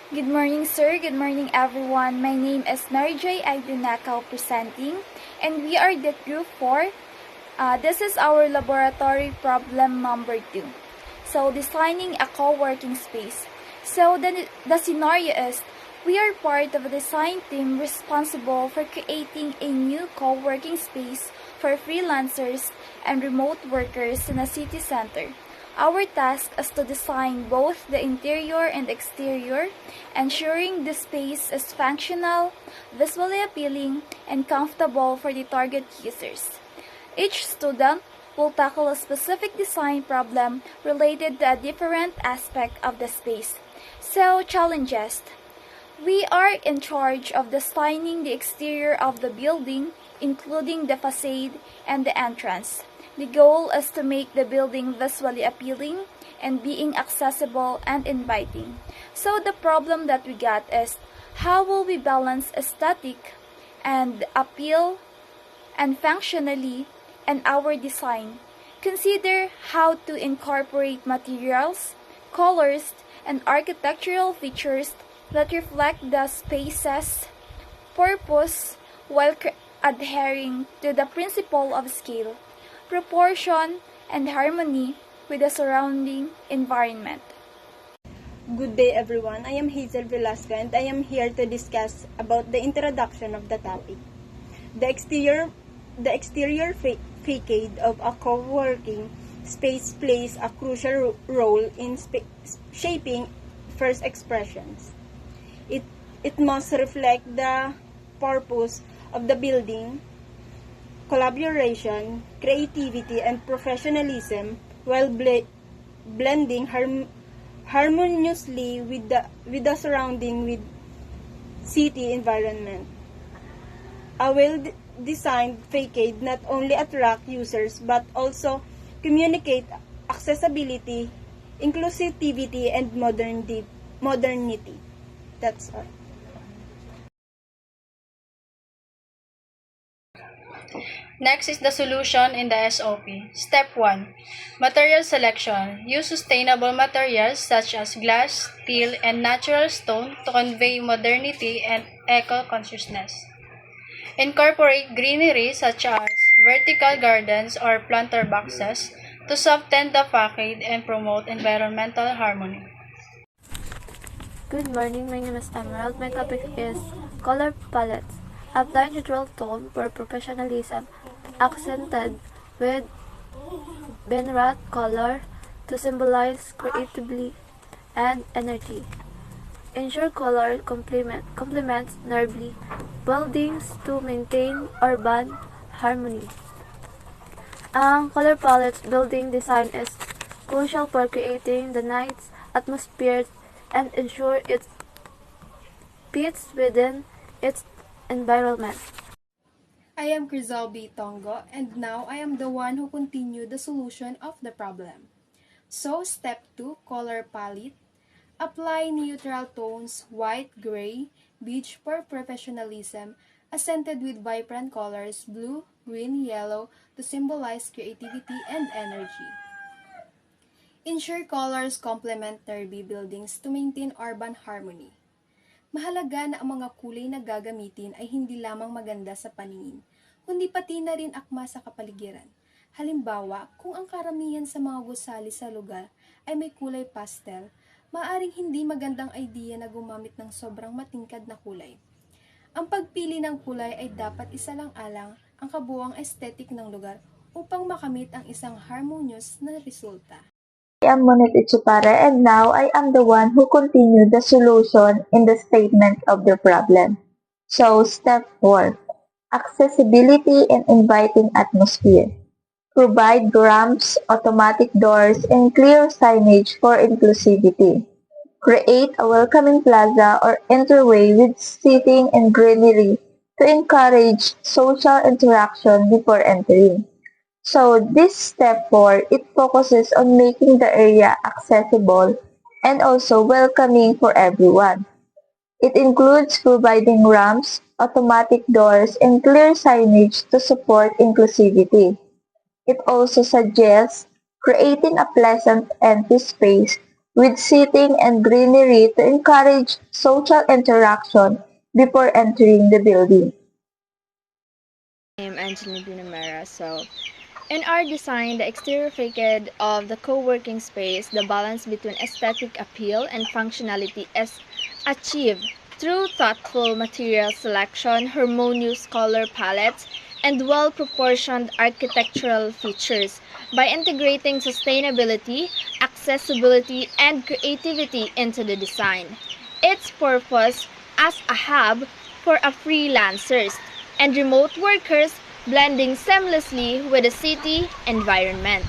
Good morning, sir. Good morning, everyone. My name is Mary J. Aidunacao presenting, and we are the group 4. This is our laboratory problem number 2. So, designing a co-working space. So, the scenario is, we are part of a design team responsible for creating a new co-working space for freelancers and remote workers in a city center. Our task is to design both the interior and exterior, ensuring the space is functional, visually appealing, and comfortable for the target users. Each student will tackle a specific design problem related to a different aspect of the space. So, challenges. We are in charge of designing the exterior of the building, including the facade and the entrance. The goal is to make the building visually appealing and being accessible and inviting. So the problem that we got is, how will we balance aesthetic and appeal and functionally in our design? Consider how to incorporate materials, colors, and architectural features that reflect the space's purpose while adhering to the principle of scale, proportion, and harmony with the surrounding environment. Good day everyone, I am Hazel Velasco and I am here to discuss about the introduction of the topic. The exterior facade of a co-working space plays a crucial role in shaping first expressions. It must reflect the purpose of the building, collaboration, creativity, and professionalism while blending harmoniously with the surrounding city environment. A well-designed facade not only attract users but also communicate accessibility, inclusivity, and modernity. That's all. Next is the solution in the SOP. Step 1. Material selection. Use sustainable materials such as glass, steel, and natural stone to convey modernity and eco-consciousness. Incorporate greenery such as vertical gardens or planter boxes to soften the facade and promote environmental harmony. Good morning, my name is Emerald. My topic is color palettes. Apply neutral tone for professionalism, accented with Benrat color to symbolize creativity and energy. Ensure color complements nearby buildings to maintain urban harmony. Ang color palette building design is crucial for creating the night's atmosphere and ensure it fits within its environment. I am Crizal B. Tongo, and now I am the one who continued the solution of the problem. So, step 2, color palette. Apply neutral tones, white, gray, beige for professionalism, accented with vibrant colors, blue, green, yellow, to symbolize creativity and energy. Ensure colors complement nearby buildings to maintain urban harmony. Mahalaga na ang mga kulay na gagamitin ay hindi lamang maganda sa paningin, kundi pati na rin akma sa kapaligiran. Halimbawa, kung ang karamihan sa mga gusali sa lugar ay may kulay pastel, maaaring hindi magandang idea na gumamit ng sobrang matingkad na kulay. Ang pagpili ng kulay ay dapat isalang-alang ang kabuuang aesthetic ng lugar upang makamit ang isang harmonious na resulta. I am Monit Ichipara and now I am the one who continued the solution in the statement of the problem. So, step 4. Accessibility and inviting atmosphere. Provide ramps, automatic doors, and clear signage for inclusivity. Create a welcoming plaza or entryway with seating and greenery to encourage social interaction before entering. So this step 4, it focuses on making the area accessible and also welcoming for everyone. It includes providing ramps, automatic doors, and clear signage to support inclusivity. It also suggests creating a pleasant empty space with seating and greenery to encourage social interaction before entering the building. I'm Angelina Binamera. In our design, the exterior facade of the co-working space, the balance between aesthetic appeal and functionality is achieved through thoughtful material selection, harmonious color palettes, and well-proportioned architectural features by integrating sustainability, accessibility, and creativity into the design. Its purpose as a hub for a freelancers and remote workers blending seamlessly with the city environment.